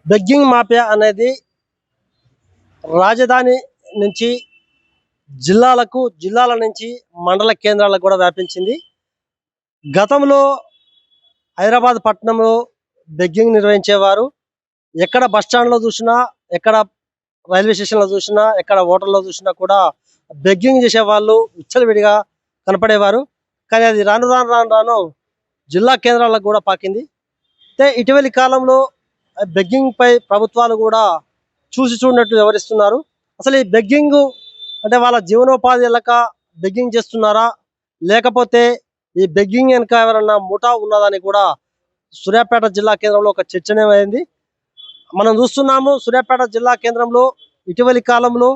Begging mafia అనేది రాజధాని నుంచి జిల్లాల నుంచి మండల కేంద్రాలకు కూడా వ్యాపించింది. గతంలో హైదరాబాద్ పట్టణంలో బెగ్గింగ్ నిర్వహించేవారు. ఎక్కడ బస్ స్టాండ్లో చూసినా, ఎక్కడ రైల్వే స్టేషన్లో చూసినా, ఎక్కడ హోటల్లో చూసినా కూడా బెగ్గింగ్ చేసేవాళ్ళు విచ్చలవిడిగా కనపడేవారు. కానీ అది రాను రాను రాను రాను జిల్లా కేంద్రాలకు కూడా పాకింది. అయితే ఇటీవలి కాలంలో బెగ్గింగ్ పై ప్రభుత్వాలు కూడా చూసి చూడనట్టు వ్యవహరిస్తున్నారు. అసలు ఈ బెగ్గింగ్ అంటే వాళ్ళ జీవనోపాధి వెళ్ళక బెగ్గింగ్ చేస్తున్నారా, లేకపోతే ఈ బెగ్గింగ్ వెనక ఎవరన్నా ముఠా ఉన్నదని కూడా సూర్యాపేట జిల్లా కేంద్రంలో ఒక చర్చనీయమైంది. మనం చూస్తున్నాము, సూర్యాపేట జిల్లా కేంద్రంలో ఇటీవలి కాలంలో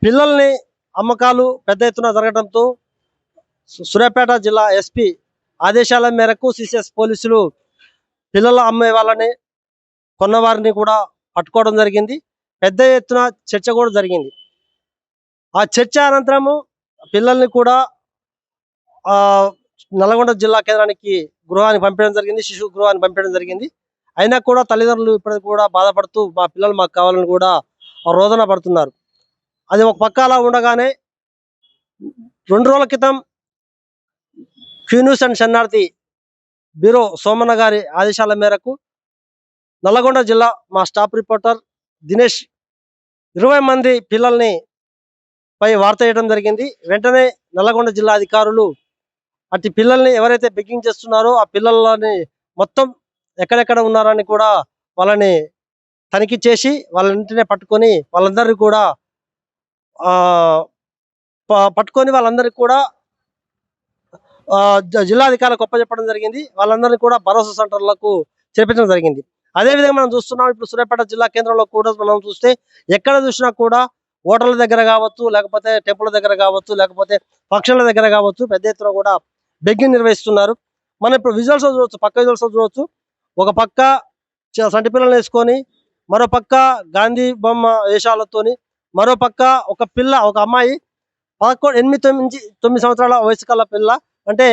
పిల్లల్ని అమ్మకాలు పెద్ద ఎత్తున జరగడంతో సూర్యాపేట జిల్లా ఎస్పీ ఆదేశాల మేరకు సిసిఎస్ పోలీసులు పిల్లల అమ్మే వాళ్ళని, కొన్నవారిని కూడా పట్టుకోవడం జరిగింది. పెద్ద ఎత్తున చర్చ కూడా జరిగింది. ఆ చర్చ అనంతరము పిల్లల్ని కూడా నల్గొండ జిల్లా కేంద్రానికి గృహానికి పంపించడం జరిగింది, శిశు గృహానికి పంపించడం జరిగింది. అయినా కూడా తల్లిదండ్రులు ఇప్పటికి కూడా బాధపడుతూ మా పిల్లలు మాకు కావాలని కూడా రోదన పడుతున్నారు. అది ఒక పక్క అలా ఉండగానే 2 రోజుల క్రితం క్యూన్యూస్ అండ్ శరణార్థి బ్యూరో సోమన్న గారి ఆదేశాల మేరకు నల్లగొండ జిల్లా మా స్టాఫ్ రిపోర్టర్ దినేష్ 20 మంది పిల్లల్ని పై వార్త చేయడం జరిగింది. వెంటనే నల్లగొండ జిల్లా అధికారులు అటు పిల్లల్ని ఎవరైతే బెగ్గింగ్ చేస్తున్నారో ఆ పిల్లలని మొత్తం ఎక్కడెక్కడ ఉన్నారని కూడా వాళ్ళని తనిఖీ చేసి వాళ్ళంటినే పట్టుకొని వాళ్ళందరినీ కూడా జిల్లాధికారులకు ఒప్పచెప్పడం జరిగింది. వాళ్ళందరినీ కూడా భరోసా సెంటర్లకు చేర్పించడం జరిగింది. అదేవిధంగా మనం చూస్తున్నాం, ఇప్పుడు సూర్యాపేట జిల్లా కేంద్రంలో కూడా మనం చూస్తే ఎక్కడ చూసినా కూడా హోటళ్ళ దగ్గర కావచ్చు, లేకపోతే టెంపుల్ దగ్గర కావచ్చు, లేకపోతే ఫంక్షన్ల దగ్గర కావచ్చు, పెద్ద ఎత్తున కూడా బెగ్గింగ్ నిర్వహిస్తున్నారు. మనం ఇప్పుడు విజువల్స్ చూడవచ్చు, పక్క విజువల్స్ చూడవచ్చు. ఒక పక్క సంటి పిల్లలు వేసుకొని, మరో పక్క గాంధీ బొమ్మ వేషాలతోని, మరో పక్క ఒక అమ్మాయి 8-9 సంవత్సరాల వయసు కల పిల్ల, అంటే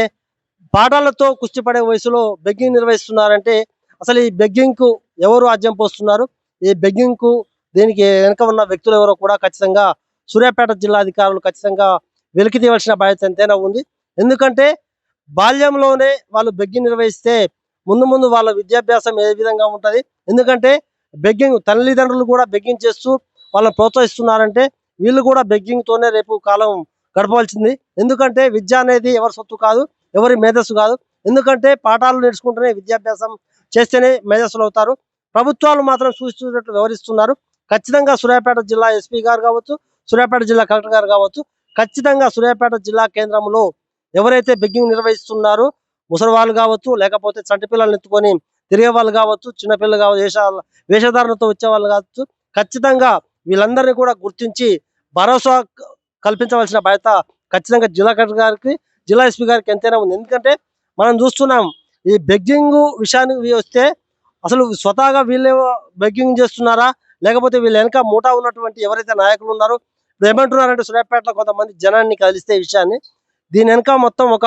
పాఠాలతో కుస్తీ పడే వయసులో బెగ్గింగ్ నిర్వహిస్తున్నారంటే అసలు ఈ బెగ్గింగ్ కు ఎవరు ఆజ్యం పోస్తున్నారు, ఈ బెగ్గింగ్ కు దీనికి వెనుక ఉన్న వ్యక్తులు ఎవరో కూడా ఖచ్చితంగా సూర్యాపేట జిల్లా అధికారులు ఖచ్చితంగా వెలికి తీయవలసిన బాధ్యత ఎంతైనా ఉంది. ఎందుకంటే బాల్యంలోనే వాళ్ళు బెగ్గింగ్ నిర్వహిస్తే ముందు ముందు వాళ్ళ విద్యాభ్యాసం ఏ విధంగా ఉంటుంది. ఎందుకంటే బెగ్గింగ్ తల్లిదండ్రులు కూడా బెగ్గింగ్ చేస్తూ వాళ్ళని ప్రోత్సహిస్తున్నారంటే వీళ్ళు కూడా బెగ్గింగ్ తోనే రేపు కాలం గడపవలసింది. ఎందుకంటే విద్య అనేది ఎవరి సొత్తు కాదు, ఎవరి మేధస్సు కాదు. ఎందుకంటే పాఠాలు నేర్చుకుంటేనే విద్యాభ్యాసం చేస్తేనే మేధస్సులు అవుతారు. ప్రభుత్వాలు మాత్రం చూస్తున్నట్లు వ్యవహరిస్తున్నారు. ఖచ్చితంగా సూర్యాపేట జిల్లా ఎస్పీ గారు కావచ్చు, సూర్యాపేట జిల్లా కలెక్టర్ గారు కావచ్చు, ఖచ్చితంగా సూర్యాపేట జిల్లా కేంద్రంలో ఎవరైతే బెగ్గింగ్ నిర్వహిస్తున్నారో ముసలి వాళ్ళు కావచ్చు, లేకపోతే చంటి పిల్లల్ని ఎత్తుకొని తిరిగే వాళ్ళు కావచ్చు, చిన్నపిల్లలు కావచ్చు, వేషధారణతో వచ్చే వాళ్ళు కావచ్చు, ఖచ్చితంగా వీళ్ళందరినీ కూడా గుర్తించి భరోసా కల్పించవలసిన బాధ్యత ఖచ్చితంగా జిల్లా కలెక్టర్ గారికి, జిల్లా ఎస్పీ గారికి ఎంతైనా ఉంది. ఎందుకంటే మనం చూస్తున్నాం, ఈ బెగ్గింగ్ విషయానికి వస్తే అసలు స్వతహాగా వీళ్ళే బెగ్గింగ్ చేస్తున్నారా, లేకపోతే వీళ్ళ వెనక మూటా ఉన్నటువంటి ఎవరైతే నాయకులు ఉన్నారో ఇప్పుడు ఏమంటున్నారంటే సూర్యాపేటలో కొంతమంది జనాన్ని కలిస్తే విషయాన్ని, దీని వెనక మొత్తం ఒక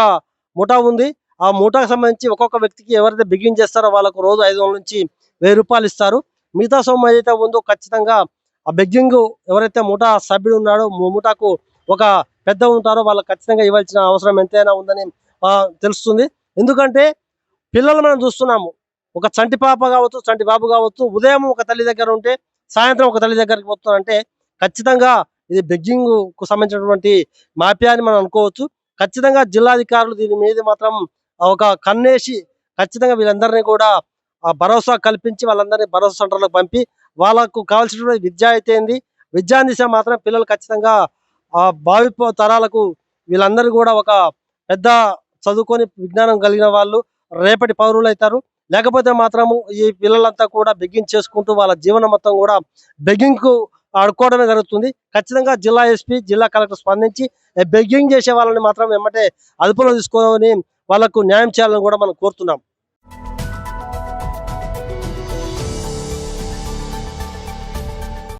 ముఠా ఉంది. ఆ ముఠాకు సంబంధించి ఒక్కొక్క వ్యక్తికి ఎవరైతే బెగ్గింగ్ చేస్తారో వాళ్ళకు రోజు 500 నుంచి 1000 రూపాయలు ఇస్తారు. మిగతా సొమ్ము ఏదైతే ఉందో ఖచ్చితంగా ఆ బెగ్గింగ్ ఎవరైతే ముఠా సభ్యుడు ఉన్నాడో ముఠాకు ఒక పెద్ద ఉంటారో వాళ్ళకి ఖచ్చితంగా ఇవ్వాల్సిన అవసరం ఎంతైనా ఉందని తెలుస్తుంది. ఎందుకంటే పిల్లలు మనం చూస్తున్నాము, ఒక చంటి పాప కావచ్చు, చంటి బాబు కావచ్చు, ఉదయం ఒక తల్లి దగ్గర ఉంటే సాయంత్రం ఒక తల్లి దగ్గరికి పోతున్నారంటే ఖచ్చితంగా ఇది బెగ్గింగ్ కు సంబంధించినటువంటి మాఫియా అని మనం అనుకోవచ్చు. ఖచ్చితంగా జిల్లాధికారులు దీని మీద మాత్రం ఒక కన్నేసి ఖచ్చితంగా వీళ్ళందరినీ కూడా భరోసా కల్పించి వాళ్ళందరినీ భరోసా సెంటర్లకు పంపి వాళ్ళకు కావాల్సినటువంటి విద్య అయితే ఏంది, విద్యాన్ని దిశ మాత్రం పిల్లలు ఖచ్చితంగా భావి తరాలకు వీళ్ళందరూ కూడా ఒక పెద్ద చదువుకొని విజ్ఞానం కలిగిన వాళ్ళు రేపటి పౌరులు అవుతారు. లేకపోతే మాత్రము ఈ పిల్లలంతా కూడా బెగ్గింగ్ చేసుకుంటూ వాళ్ళ జీవనం మొత్తం కూడా బెగ్గింగ్ కు ఆడుకోవడమే జరుగుతుంది. ఖచ్చితంగా జిల్లా ఎస్పీ, జిల్లా కలెక్టర్ స్పందించి బెగ్గింగ్ చేసే వాళ్ళని మాత్రం వెంబటే అదుపులో తీసుకొని వాళ్ళకు న్యాయం చేయాలని కూడా మనం కోరుతున్నాం.